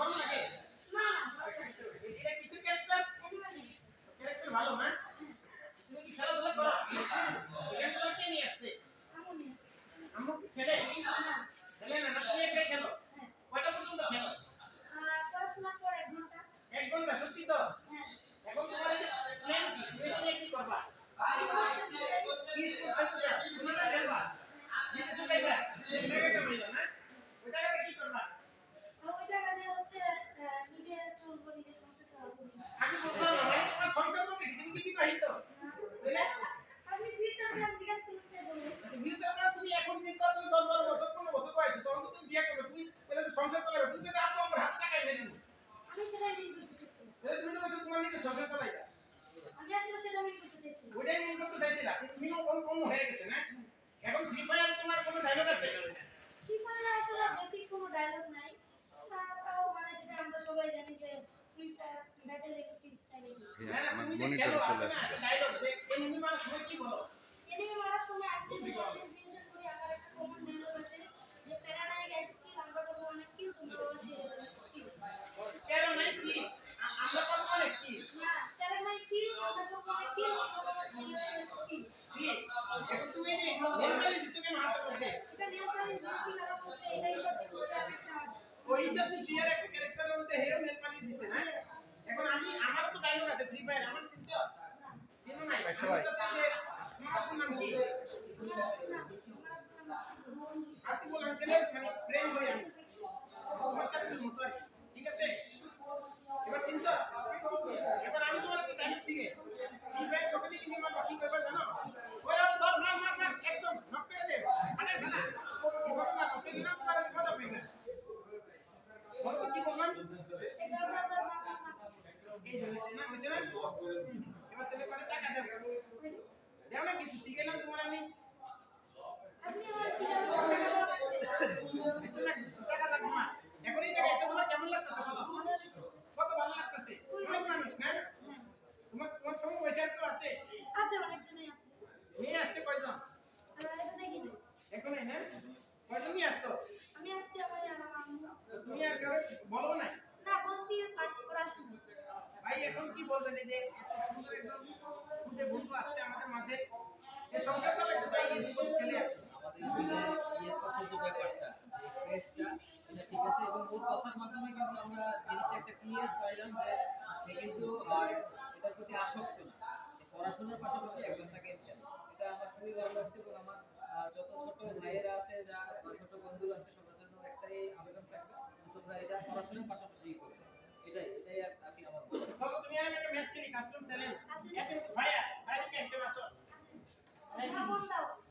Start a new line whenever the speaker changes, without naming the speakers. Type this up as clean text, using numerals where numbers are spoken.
ভালো লাগে
না
এটা কিসের ক্যারেক্টার ক্যারেক্টার ভালো না তুমি কি খেলাধুলা করো খেলাধুলা কে নিয়ে আসছে আম্মু কি খেলে খেলে না তুমি একাই খেলো কয়টা পর্যন্ত খেলো
পড়াশোনা করে 1 ঘন্টা
1 ঘন্টা সত্যি তো এখন তোমার এই প্ল্যান কি তুমি এটা নিয়ে কি করবা কি করতে চাও তুমি না খেলবা বিদেশে যাইবা সেটা বললো না ওটা কি করবা
ওই টাকা দিয়ে হচ্ছে নিজে চলবো নিজে সংসার চালাবো
আমি বুঝলাম না মানে তোমার সংসার করতে কি তুমি কি বিবাহিত বুঝলে
আমি ফিউচার প্ল্যান জিজ্ঞাসা করতে বলি
বিয়ের পর তুমি এখন চিন্তা তুমি 10 12 বছর 15 বছর বয়স তখন তো তুমি বিয়ে করবে তুমি তাহলে তো সংসার চালাবে তুমি যদি আপনি আমার হাতে টাকা এনে দিন
আমি সেটাই মিন করতে চাইছি
তাহলে তুমি তো বলছো তোমার নিজের সংসার চালাইবা
আমি আসলে সেটা মিন করতে চাইছি
ওইটাই মিন করতে চাইছিলা কিন্তু মিন কম হয়ে গেছে না এখন ফ্রি ফায়ারে তোমার কোনো ডায়লগ আছে
ফ্রি ফায়ারে আসলে বেসিক কোনো ডায়লগ নাই তাও মানে যেটা আমরা সবাই জানি যে ফ্রি ফায়ার ব্যাটেল একটি স্টাইল
না না তুমি যে খেলো আছে না ডায়লগ যে এনিমি মারার সময় কি বলো
এনিমি মারার সময় অ্যাক্টিভেশন করি আমার একটা কমন ডায়লগ আছে যে প্যারানাইক আইসটি আমরা তো অনেক কিউ তোমরা বলছো
প্যারানাইক সি আমরা কত অনেক কি
না প্যারানাইক সি আমরা তো অনেক কিউ
কি এখন তুমি এই নরমালি বিশ্বকে মারতে পারবে
এটা নিয়ন্ত্রণ দিচ্ছি না বলতে এটাই হচ্ছে
ওই যাচ্ছে টিয়ার একটা ক্যারেক্টারের মধ্যে হিরো নেপালি দিছে না এখন আমি আমার তো ডায়লগ আছে ফ্রি ফায়ার আমার চিনছো চিনো নাই আমার তো যে তোমার নাম কি আসি বল আঙ্কেলের মানে ফ্রেন্ড হই আমি তোমার চাচ্ছি মতো আর ঠিক আছে এবার চিনছো এবার আমি তোমার একটা ডায়লগ শিখে ফ্রি ফায়ার টোটালি তুমি আমার কি ব্যাপার জানো ওই আর ধর মার একদম নক করে দে মানে খেলা এবার না ওকে দিনা তোমার কথা পেবে বলো কি বললাম এই যে হইছে না এবার তুমি মানে টাকা দাও দাও না কিছু শিখে নাও তোমার আমি
আপনি আমার শিখাবো
টাকা দাও না এখন এই জায়গায় এসে তোমার কেমন লাগতেছে বলো কত ভালো লাগতেছে অনেক মানুষ না তোমার সময় বসে তো আছে
আচ্ছা অনেকজনই আছে
নিয়ে আসছে কয়জন
আর এটা দেখি না
এখনই না কয়জন নিয়ে আসছো
আমি আসছি আমার আম্মু
তুমি আর কেউ বলো না
না বলছি পাঠ পড়াশোনা
ভাই এখন কি বলবেন এই যে এত সুন্দর একজন খুদে বন্ধু আসছে আমাদের মাঝে এই সংসার চালাতে চাই স্পোর্টস খেলে
স্পোর্টসের যে ব্যাপারটা এই স্ট্রেসটা এটা ঠিক আছে এবং ওর কথার মাধ্যমে কিন্তু আমরা জিনিসটা একটা ক্লিয়ার পাইলাম যে সে কিন্তু এটার প্রতি আসক্ত না পড়াশোনার পাশাপাশি একজন তাকে এটা আমার খুবই ভালো লাগছে এবং আমার যত ছোট ভাইয়েরা আছে যা ছোট বন্ধু আছে সবার জন্য একটাই আবেদন থাকবে তোমরা এটা পড়াশোনার পাশাপাশি করবে এটাই আপনি আমার
চলো তুমি আর আমি একটা ম্যাচ খেলি কাস্টম চ্যালেঞ্জ এখন ভাইয়া ভাইয়া কি অ্যাকশন আসো
দাও